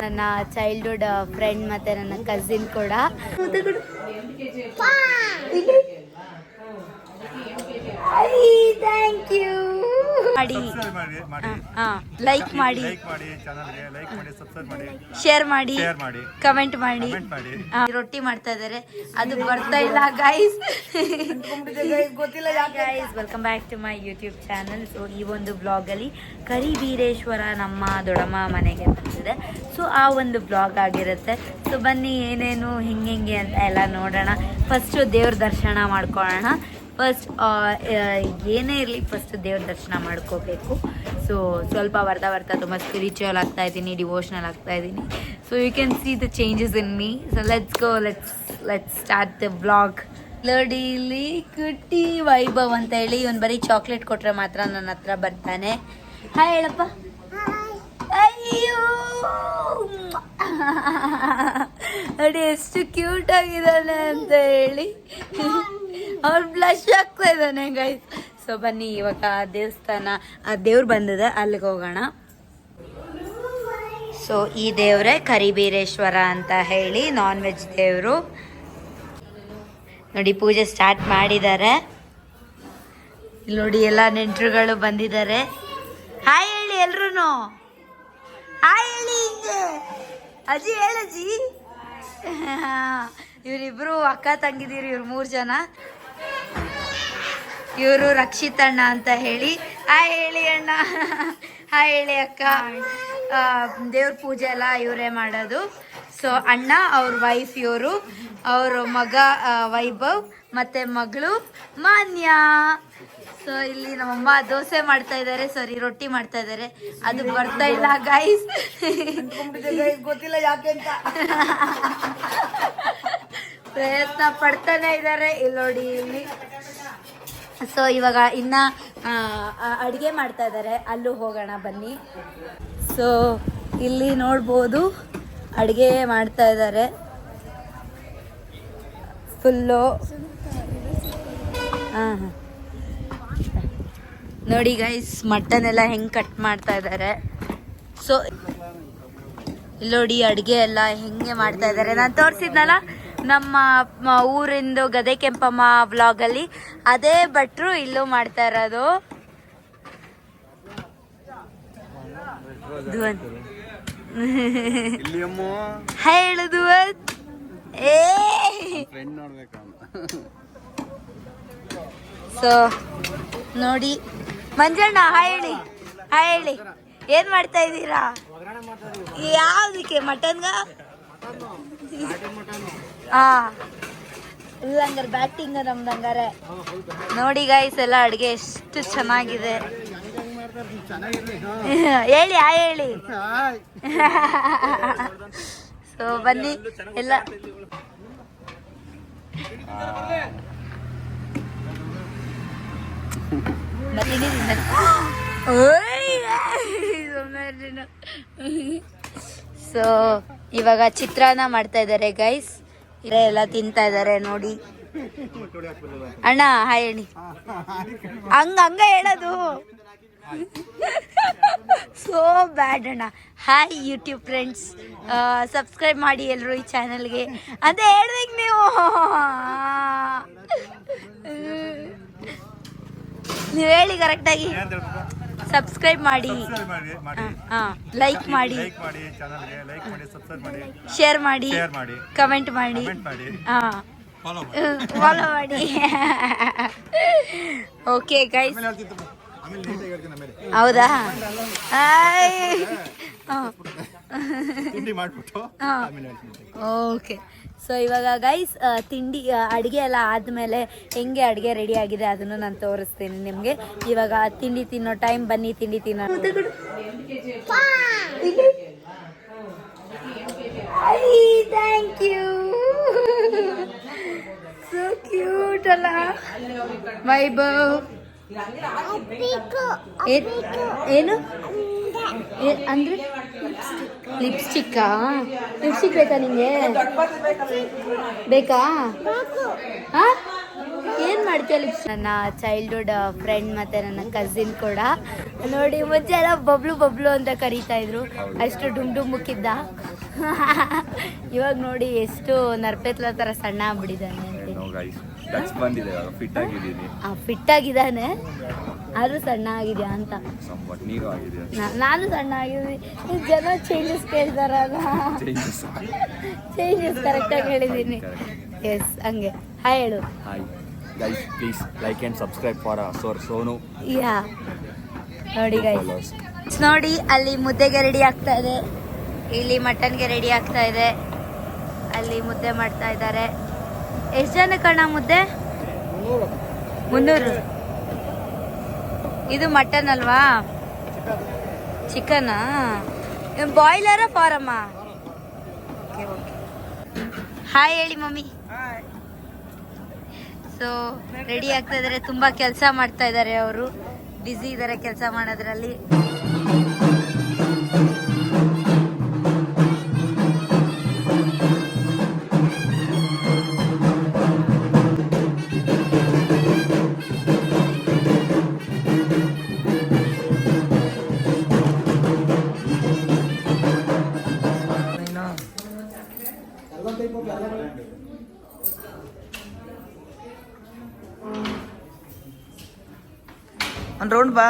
ನನ್ನ childhood friend ಮತ್ತೆ ನನ್ನ ಕಸಿನ್ ಕೂಡ ಥ್ಯಾಂಕ್ ಯು ಮಾಡಿ ಲೈಕ್ ಮಾಡಿ ಶೇರ್ ಮಾಡಿ ಕಮೆಂಟ್ ಮಾಡಿ ರೊಟ್ಟಿ ಮಾಡ್ತಾ ಇದಾರೆ ಅದು ಬರ್ತಾ ಇಲ್ಲ ಗೈಸ್ ಗೊತ್ತಿಲ್ಲ guys welcome back to my YouTube channel. So ಈ ಒಂದು ಬ್ಲಾಗ್ ಅಲ್ಲಿ ಕರಿಬೀರೇಶ್ವರ ನಮ್ಮ ದೊಡ್ಡಮ್ಮ ಮನೆಗೆ ಬಂದಿದೆ. ಸೊ ಆ ಒಂದು ಬ್ಲಾಗ್ ಆಗಿರುತ್ತೆ. ಸೊ ಬನ್ನಿ ಏನೇನು ಹಿಂಗೆ ಅಂತ ಎಲ್ಲ ನೋಡೋಣ. ಫಸ್ಟ್ ದೇವ್ರ ದರ್ಶನ ಮಾಡ್ಕೊಳ್ಳೋಣ. ಫಸ್ಟ್ ಏನೇ ಇರಲಿ ಫಸ್ಟ್ ದೇವ್ರ ದರ್ಶನ ಮಾಡ್ಕೋಬೇಕು. ಸೊ ಸ್ವಲ್ಪ ಬರ್ತಾ ತುಂಬ ಸ್ಪಿರಿಚುವಲ್ ಆಗ್ತಾ ಇದ್ದೀನಿ, ಡಿವೋಷ್ನಲ್ ಆಗ್ತಾ ಇದ್ದೀನಿ. So you can see the changes in me. So let's start the blog. ಲಡಿಲಿ ಕುಟ್ಟಿ ವೈಭವ್ ಅಂತ ಹೇಳಿ ಇವನು ಬರೀ ಚಾಕ್ಲೇಟ್ ಕೊಟ್ರೆ ಮಾತ್ರ ನನ್ನ ಹತ್ರ ಬರ್ತಾನೆ. ಹಾಯ್ ಹೇಳಪ್ಪ. ಅಯ್ಯೋ ನೋಡಿ ಎಷ್ಟು ಕ್ಯೂಟ್ ಆಗಿದ್ದಾನೆ ಅಂತ ಹೇಳಿ ಅವ್ರು ಬ್ಲಶ್ ಆಗ್ತಾ ಇದ್ದಾನೆ ಗೈಸ್. ಸೊ ಬನ್ನಿ ಇವಾಗ ದೇವಸ್ಥಾನ ದೇವ್ರು ಬಂದಿದೆ, ಅಲ್ಲಿಗೆ ಹೋಗೋಣ. ಸೊ ಈ ದೇವ್ರೆ ಕರಿಬೀರೇಶ್ವರ ಅಂತ ಹೇಳಿ ನಾನ್ ವೆಜ್ ದೇವರು. ನೋಡಿ ಪೂಜೆ ಸ್ಟಾರ್ಟ್ ಮಾಡಿದ್ದಾರೆ. ಇಲ್ಲಿ ನೋಡಿ ಎಲ್ಲ ನೆಂಟರುಗಳು ಬಂದಿದ್ದಾರೆ. ಹಾಯ್ ಹೇಳಿ ಎಲ್ರು. ಹಾಯ್ ಹೇಳಿ ಹಿಂಗೆ ಅಜ್ಜಿ ಹೇಳಜ್ಜಿ. ಇವರಿಬ್ರು ಅಕ್ಕ ತಂಗಿದೀರು, ಇವ್ರು 3 ಜನ. ಇವರು ರಕ್ಷಿತಣ್ಣ ಅಂತ ಹೇಳಿ. ಹಾಯ್ ಹೇಳಿ ಅಣ್ಣ. ಹಾಯ್ ಹೇಳಿ ಅಕ್ಕ. ದೇವ್ರ ಪೂಜೆ ಎಲ್ಲ ಇವರೇ ಮಾಡೋದು. ಸೊ ಅಣ್ಣ ಅವ್ರ ವೈಫ್ ಇವರು, ಅವ್ರ ಮಗ ವೈಭವ್ ಮತ್ತೆ ಮಗಳು ಮಾನ್ಯ. ಸೊ ಇಲ್ಲಿ ನಮ್ಮಮ್ಮ ದೋಸೆ ಮಾಡ್ತಾ ಇದ್ದಾರೆ, ಸಾರಿ ರೊಟ್ಟಿ ಮಾಡ್ತಾ ಇದ್ದಾರೆ, ಅದು ಬರ್ತಾ ಇಲ್ಲ ಗೈಸ್ ಗೊತ್ತಿಲ್ಲ ಯಾಕೆ ಅಂತ ಪ್ರಯತ್ನ ಪಡ್ತಾನೆ ಇದ್ದಾರೆ. ಇಲ್ಲಿ ನೋಡಿ ಇಲ್ಲಿ. ಸೊ ಇವಾಗ ಇನ್ನ ಅಡುಗೆ ಮಾಡ್ತಾ ಇದ್ದಾರೆ, ಅಲ್ಲೂ ಹೋಗೋಣ ಬನ್ನಿ. ಸೊ ಇಲ್ಲಿ ನೋಡ್ಬೋದು ಅಡುಗೆ ಮಾಡ್ತಾ ಇದ್ದಾರೆ ಫುಲ್ಲು. ಹಾಂ ನೋಡಿ ಗೈಸ್ ಮಟನ್ ಎಲ್ಲ ಹೆಂಗೆ ಕಟ್ ಮಾಡ್ತಾ ಇದ್ದಾರೆ. ಸೊ ಇಲ್ಲಿ ನೋಡಿ ಅಡುಗೆ ಎಲ್ಲ ಹೆಂಗೆ ಮಾಡ್ತಾ ಇದ್ದಾರೆ. ನಾನು ತೋರಿಸಿದ್ನಲ್ಲ ನಮ್ಮ ಊರಿಂದು ಗದೆ ಕೆಂಪಮ್ಮ ವ್ಲಾಗಲ್ಲಿ, ಅದೇ ಭಟ್ರು ಇಲ್ಲೂ ಮಾಡ್ತಾ ಇರೋದು. ಹೇಳುದು ಸೊ ನೋಡಿ ಮಂಜಣ್ಣ ಹಾಯ್ ಹೇಳಿ. ಹಾಯ್ ಹೇಳಿ. ಏನ್ ಮಾಡ್ತಾ ಇದ್ದೀರಾ? ಯಾವ್ದಕ್ಕೆ? ಮಟನ್ಗ? ಇಲ್ಲ ಹಂಗಾರೆ ಬ್ಯಾಟಿಂಗ್ ನಮ್ದು ಹಂಗಾರೆ. ನೋಡಿ ಗೈಸ್ ಎಲ್ಲ ಅಡುಗೆ ಎಷ್ಟು ಚೆನ್ನಾಗಿದೆ. ಹೇಳಿ ಹಾಯ್ ಹೇಳಿ. ಸೊ ಬನ್ನಿ ಎಲ್ಲ. ಸೊ ಇವಾಗ ಚಿತ್ರಾನ್ನ ಮಾಡ್ತಾ ಇದ್ದಾರೆ ಗೈಸ್. ಎಲ್ಲ ತಿಂತಾ ಇದ್ದಾರೆ ನೋಡಿ. ಅಣ್ಣ ಹಾಯ್ ಹೇಳಿ. ಹಂಗ ಹೇಳೋದು ಸೋ ಬ್ಯಾಡ್ ಅಣ್ಣ. ಹಾಯ್ ಯೂಟ್ಯೂಬ್ ಫ್ರೆಂಡ್ಸ್, ಸಬ್ಸ್ಕ್ರೈಬ್ ಮಾಡಿ ಎಲ್ಲರೂ ಈ ಚಾನಲ್ಗೆ ಅಂತ ಹೇಳ್ಬೇಕು ನೀವು. ನೀವು ಹೇಳಿ ಕರೆಕ್ಟಾಗಿ. ಸಬ್ಸ್ಕ್ರೈಬ್ ಮಾಡಿ, ಲೈಕ್ ಮಾಡಿ, ಶೇರ್ ಮಾಡಿ, ಕಮೆಂಟ್ ಮಾಡಿ, ಫಾಲೋ ಮಾಡಿ. Okay guys. ಹೌದಾ? ಓಕೆ. ಸೊ ಇವಾಗ ಗೈಸ್ ತಿಂಡಿ ಅಡುಗೆ ಎಲ್ಲ ಆದಮೇಲೆ ಹೆಂಗೆ ಅಡುಗೆ ರೆಡಿ ಆಗಿದೆ ಅದನ್ನು ನಾನು ತೋರಿಸ್ತೀನಿ ನಿಮಗೆ. ಇವಾಗ ತಿಂಡಿ ತಿನ್ನೋ ಟೈಮ್, ಬನ್ನಿ ತಿಂಡಿ ತಿನ್ನೋ. Thank you. ಸೊ ಕ್ಯೂಟ್ ಅಲ್ಲ ವೈಭವ್. ಏನು ಅಂದ್ರೆ ಲಿಪ್ಸ್ಟಿಕ್ಕಾ? ಲಿಪ್ಸ್ಟಿಕ್ ಬೇಕಾ ನಿಂಗೆ? ಬೇಕಾ? ಏನ್ ಮಾಡ್ತೀಯ ನನ್ನ ಚೈಲ್ಡ್ಹುಡ್ ಫ್ರೆಂಡ್ ಮತ್ತೆ ನನ್ನ ಕಸಿನ್ ಕೂಡ ನೋಡಿ ಮುಂಚೆ ಎಲ್ಲ ಬಬ್ಲು ಬಬ್ಲು ಅಂತ ಕರೀತಾ ಇದ್ರು, ಅಷ್ಟು ಡುಮ್ ಮುಕ್ಕಿದ್ದ. ಇವಾಗ ನೋಡಿ ಎಷ್ಟು ನರ್ಪೆತ್ಲ ತರ ಸಣ್ಣ ಆಗ್ಬಿಟ್ಟಿದ್ದಾನೆ. ಫಿಟ್ ಆಗಿದ್ದಾನೆ ಆದ್ರೂ ಸಣ್ಣ ಆಗಿದ್ಯಾ ಅಂತ. ನಾನು ಸಣ್ಣ ಆಗಿದ್ದೀನಿ. ಜನ ಚೇಂಜಸ್ ಕೇಳ್ತಾರಲ್ಲ, ಚೇಂಜಸ್ ಕರೆಕ್ಟ್ ಆಗಿ ಹೇಳಿದೀನಿ. ಎಸ್ ಹಂಗೆ ಹಾಯ್ ಹೇಳು. Guys, please like and subscribe for Sonu. Yeah. ನೋಡಿ ಗೈಸ್, ನೋಡಿ ಅಲ್ಲಿ ಮುದ್ದೆಗೆ ರೆಡಿ ಆಗ್ತಾ ಇದೆ, ಇಲ್ಲಿ ಮಟನ್ಗೆ ರೆಡಿ ಆಗ್ತಾ ಇದೆ, ಅಲ್ಲಿ ಮುದ್ದೆ ಮಾಡ್ತಾ ಇದ್ದಾರೆ. ಎಷ್ಟು ಜನ ಕಣ ಮುದ್ದೆ? 300. ಇದು ಮಟನ್ ಅಲ್ವಾ? ಚಿಕನಾ? ಬಾಯ್ಲರ ಫಾರಮ್ಮ? ಹಾಯ್ ಹೇಳಿ ಮಮ್ಮಿ. ಸೊ ರೆಡಿ ಆಗ್ತಾ ಇದಾರೆ, ತುಂಬಾ ಕೆಲಸ ಮಾಡ್ತಾ ಇದ್ದಾರೆ, ಅವರು ಬ್ಯುಸಿ ಇದ್ದಾರೆ ಕೆಲಸ ಮಾಡೋದ್ರಲ್ಲಿ. ಒಂದು ರೌಂಡ್ ಬಾ.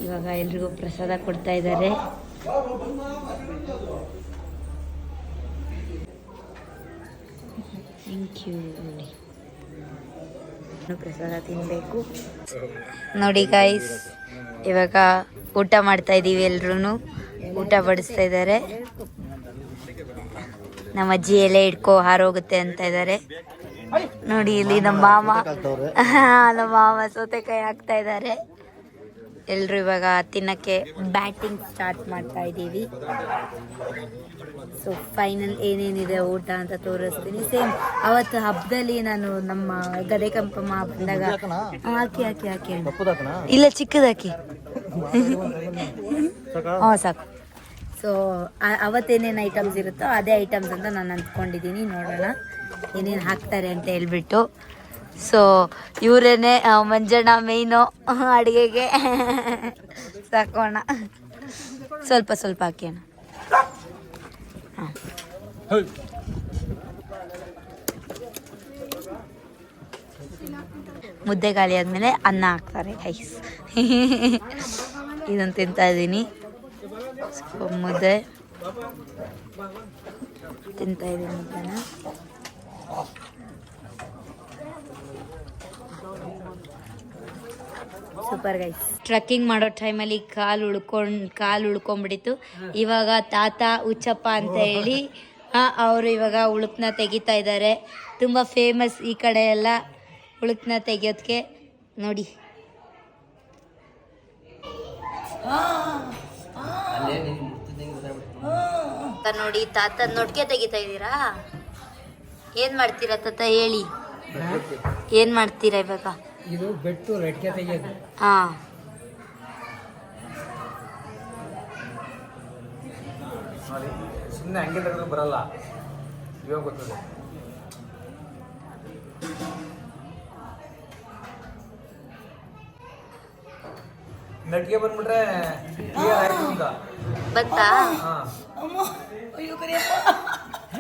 ಇವಾಗ ಎಲ್ರಿಗೂ ಪ್ರಸಾದ ಕೊಡ್ತಾ ಇದ್ದಾರೆ. Thank you. ಪ್ರಸಾದ ತಿನ್ಬೇಕು ನೋಡಿ ಗೈಸ್. ಇವಾಗ ಊಟ ಮಾಡ್ತಾ ಇದೀವಿ, ಎಲ್ರು ಊಟ ಬಡಿಸ್ತಾ ಇದ್ದಾರೆ. ನಮ್ಮ ಅಜ್ಜಿ ಎಲೆ ಇಟ್ಕೋ ಹಾರೋಗುತ್ತೆ ಅಂತ ಇದ್ದಾರೆ ನೋಡಿ. ಇಲ್ಲಿ ನಮ್ಮ ಮಾಮ ಸೌತೆಕಾಯಿ ಹಾಕ್ತಾ ಇದ್ದಾರೆ. ಎಲ್ರು ಇವಾಗ ತಿನ್ನಕ್ಕೆ ಬ್ಯಾಟಿಂಗ್ ಸ್ಟಾರ್ಟ್ ಮಾಡ್ತಾ ಇದ್ದೀವಿ. ಸೊ ಫೈನಲ್ ಏನೇನಿದೆ ಊಟ ಅಂತ ತೋರಿಸ್ತೀನಿ. ಸೇಮ್ ಅವತ್ತು ಹಬ್ಬದಲ್ಲಿ ನಾನು ನಮ್ಮ ಗದೆ ಕಂಪಮ್ಮ ಬಂದಾಗ ಹಾಕಿ ಇಲ್ಲ ಚಿಕ್ಕದಾಕಿ ಸಾಕು. ಸೊ ಅವತ್ತೇನೇನು ಐಟಮ್ಸ್ ಇರುತ್ತೋ ಅದೇ ಐಟಮ್ಸ್ ಅಂತ ನಾನು ಅಂದ್ಕೊಂಡಿದ್ದೀನಿ. ನೋಡೋಣ ಏನೇನು ಹಾಕ್ತಾರೆ ಅಂತ ಹೇಳ್ಬಿಟ್ಟು. ಸೊ ಇವರೇನೆ ಮಂಜಣ್ಣ ಮೇಯ್ನು ಅಡುಗೆಗೆ. ಸಾಕೋಣ, ಸ್ವಲ್ಪ ಸ್ವಲ್ಪ ಹಾಕೋಣ. ಹಾಂ ಮುದ್ದೆ ಖಾಲಿ ಆದಮೇಲೆ ಅನ್ನ ಹಾಕ್ತಾರೆ ಗೈಸ್. ಇದನ್ನು ತಿಂತಾ ಇದ್ದೀನಿ. ಮುದ್ದೆ ತಿಂತಾ ಇದ್ದೀನಿ, ಮುದ್ದೆನ. Super guys. ಟ್ರಕ್ಕಿಂಗ್ ಮಾಡೋ ಟೈಮಲ್ಲಿ ಕಾಲು ಉಳ್ಕೊಂಡ್ಬಿಟ್ಟಿತ್ತು. ಇವಾಗ ತಾತ ಉಚ್ಚಪ್ಪ ಅಂತ ಹೇಳಿ ಅವರು ಇವಾಗ ಉಳುಕ್ನ ತೆಗಿತಾ ಇದ್ದಾರೆ. ತುಂಬ ಫೇಮಸ್ ಈ ಕಡೆ ಎಲ್ಲ ಉಳುಕ್ನ ತೆಗಿಯೋದಕ್ಕೆ. ನೋಡಿ ನೋಡಿ ತಾತ ನೊಟ್ಗೆ ತೆಗಿತಾ ಇದ್ದೀರಾ. ಏನ್ ಮಾಡ್ತೀರಾ ತಾತ ಹೇಳಿ, ಏನ್ ಮಾಡ್ತೀರಾ ಇವಾಗ? ಇದು ಬೆಟ್ಟು ರೆಡ್ಗೆ ತೆಗಿಯೋದು. ಹಾ ಸುಮ್ಮನೆ ಹಂಗೆ ತೆಗೆದು ಬರಲ್ಲ, ಇವಾಗ ಗೊತ್ತದೆ. ನಟ್ಗೆ ಬಂದ್ಬಿಟ್ರೆ ಬಂತಾ?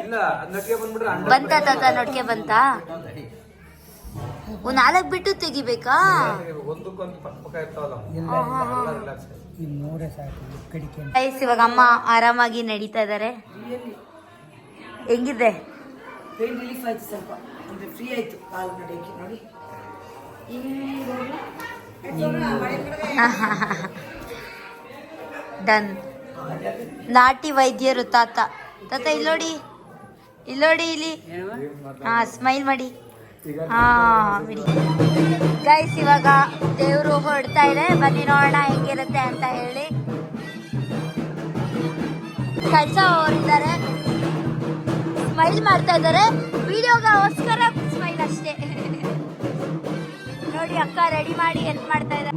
ಇಲ್ಲ, ನಟ್ಗೆ ಬಂದ್ಬಿಟ್ರೆ ಬಂತ ತಾತ? ನೊಟ್ಗೆ ಬಂತಾ? ಒಂದ್ 4 ಬಿಟ್ಟು ತೆಗಿಬೇಕಾ? ಒಂದಕ್ಕೊಂದು ಪಕ್ಕ ಪಕ್ಕ ಇರ್ತಾವಲ್ಲ. ಇವಾಗ ಅಮ್ಮ ಆರಾಮಾಗಿ ನಡೀತಾ ಇದಾರೆ. ಹೆಂಗಿದೆ? ಪೇನ್ ರಿಲೀಫ್ ಆಯ್ತು, ಸ್ವಲ್ಪ ಅಂದ್ರೆ ಫ್ರೀ ಆಯ್ತು ಕಾಲು ನಡೆಯಕ್ಕೆ. ನೋಡಿ ಡನ್. ನಾಟಿ ವೈದ್ಯರು ತಾತ. ತಾತ ಇಲ್ಲೋಡಿ, ಇಲ್ಲಿ. ಹಾ ಸ್ಮೈಲ್ ಮಾಡಿ. ಹಾ ಬಿಡಿ ಗೈಸ್. ಇವಾಗ ದೇವರು ಹೊರಡ್ತಾ ಇದೆ, ಬನ್ನಿ ನೋಡೋಣ ಹೆಂಗಿರುತ್ತೆ ಅಂತ ಹೇಳಿ. ಕೆಲಸ ಹೊರಿದ್ದಾರೆ, ಸ್ಮೈಲ್ ಮಾಡ್ತಾ ಇದ್ದಾರೆ. ವಿಡಿಯೋಗೋಸ್ಕರ ಸ್ಮೈಲ್ ಅಷ್ಟೇ. ನೋಡಿ ಅಕ್ಕ ರೆಡಿ ಮಾಡಿ ಹೆಲ್ಪ್ ಮಾಡ್ತಾ ಇದ್ದಾರೆ.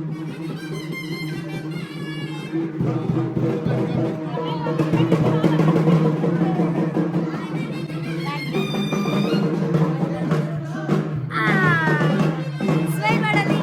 ಸ್ಮೈಲ್ ಮಾಡಲಿ.